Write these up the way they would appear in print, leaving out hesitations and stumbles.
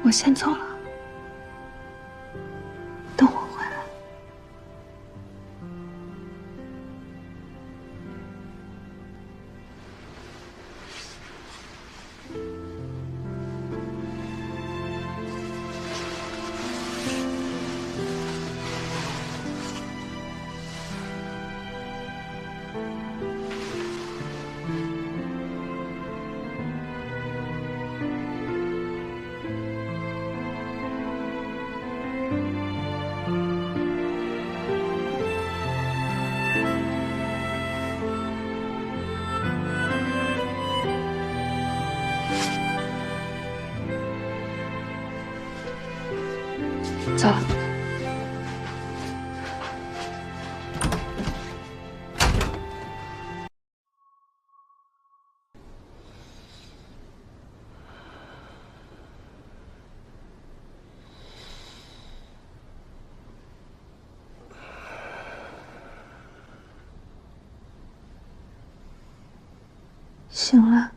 我先走了，等我回来。走了。醒了。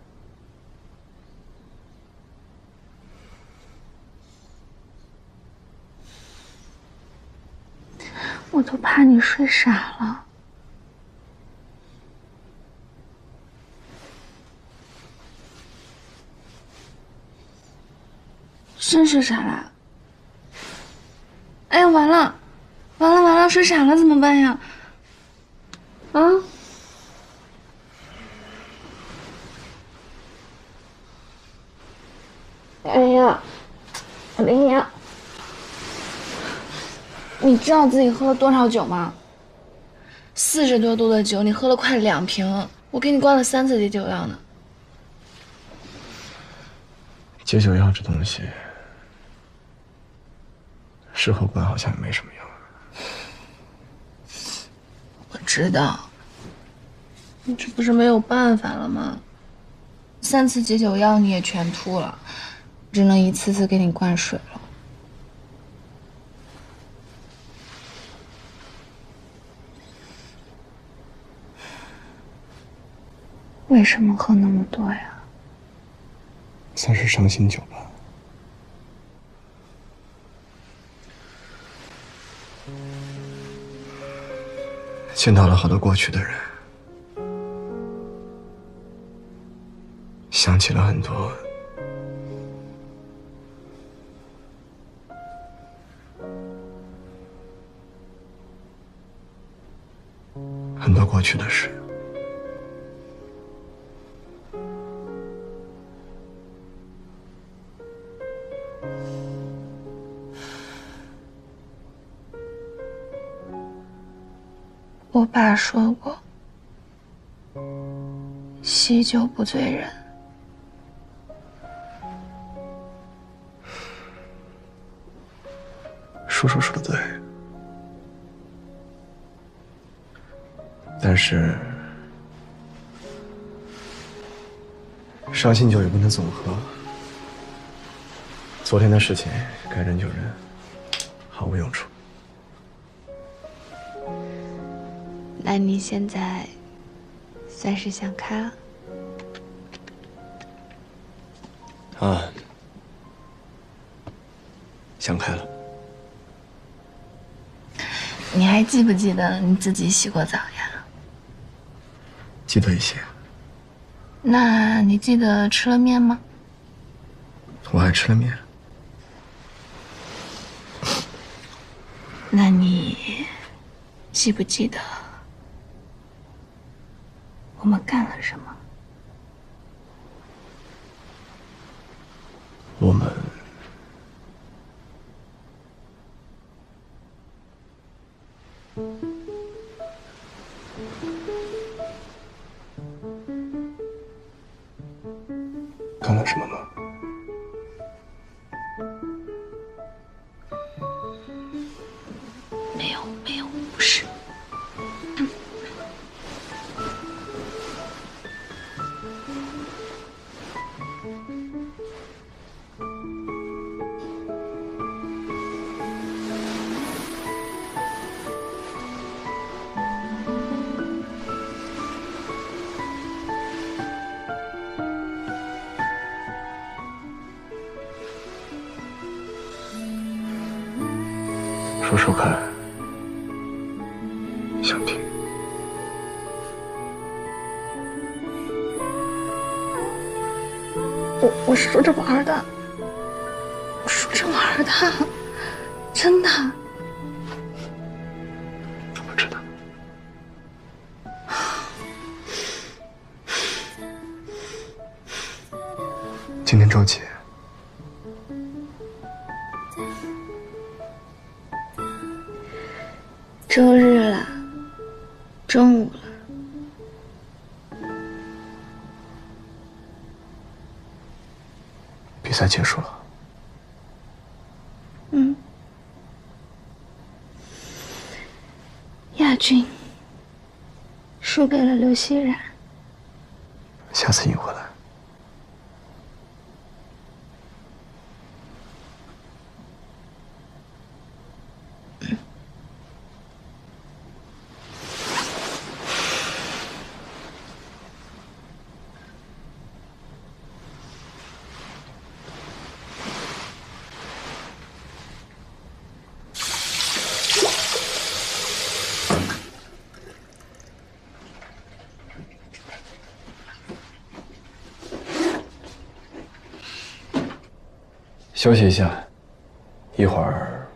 我都怕你睡傻了。真睡傻了？哎呀，完了，完了，完了，睡傻了怎么办呀？啊？哎呀，哎呀，你知道自己喝了多少酒吗？40多度的酒，你喝了快2瓶，我给你灌了3次解酒药呢。解酒药这东西，事后灌好像也没什么用。我知道，你这不是没有办法了吗？3次解酒药你也全吐了，只能一次次给你灌水了。为什么喝那么多呀？算是伤心酒吧。见到了好多过去的人，想起了很多过去的事。我爸说过，喜酒不醉人。叔叔说的对，但是伤心酒也不能总喝。昨天的事情该忍就忍，毫无用处。那你现在算是想开了？啊，想开了。你还记不记得你自己洗过澡呀？记得一些。那你记得吃了面吗？我还吃了面。那你记不记得我们干了什么？我们干了什么吗？没有，没有，不是。说说看，想听。我是说着玩的，我说着玩的，真的。我知道。今天周几？周日了，中午了。比赛结束了。亚军输给了刘熙然。下次赢回来。休息一下，一会儿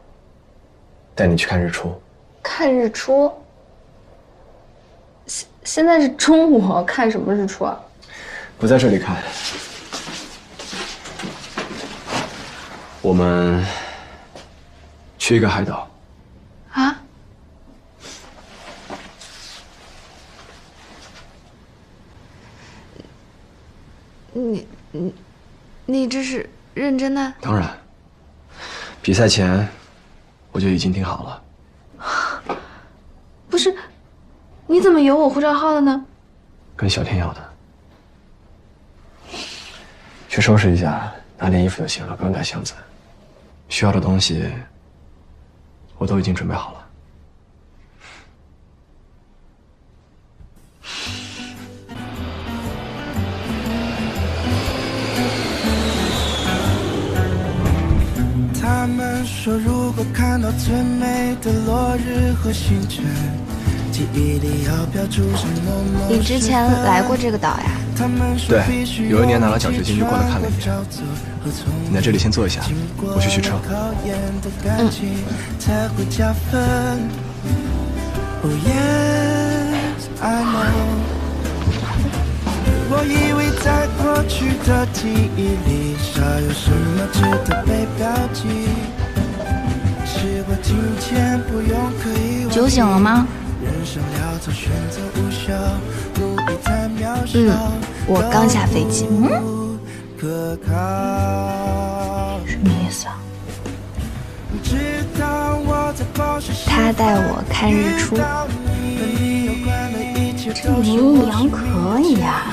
带你去看日出。看日出？现在是中午，看什么日出啊？不在这里看，我们去一个海岛。啊？你这是认真的？当然，比赛前我就已经订好了。不是，你怎么有我护照号了呢？跟小天要的。去收拾一下，拿点衣服就行了，不用带箱子。需要的东西我都已经准备好了。他们说，如果看到最美的落日和星辰，记忆里要标注上某某。你之前来过这个岛呀？对，有一年拿了奖学金就过来看了一眼。你在这里先坐一下，我去取车。我以为在过去的记忆里，少有什么值得被标记。试过今天不用刻意。酒醒了吗？我刚下飞机。什么意思啊？他带我看日出。这模棱两可以呀。